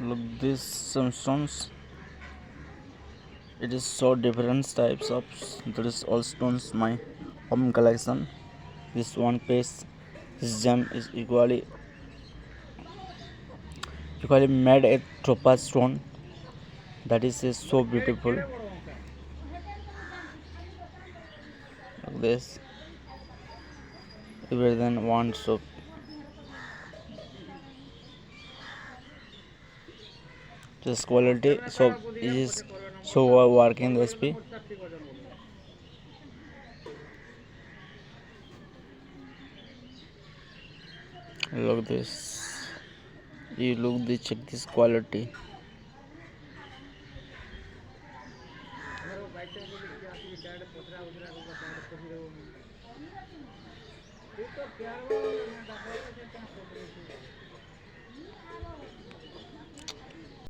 look this some stones. It is so different types of. There is all stones my home collection. This one piece, this gem is equally made a topaz stone. That is so beautiful. Like this, rather than one so. This quality so is so working recipe. Look this. You look the check this quality.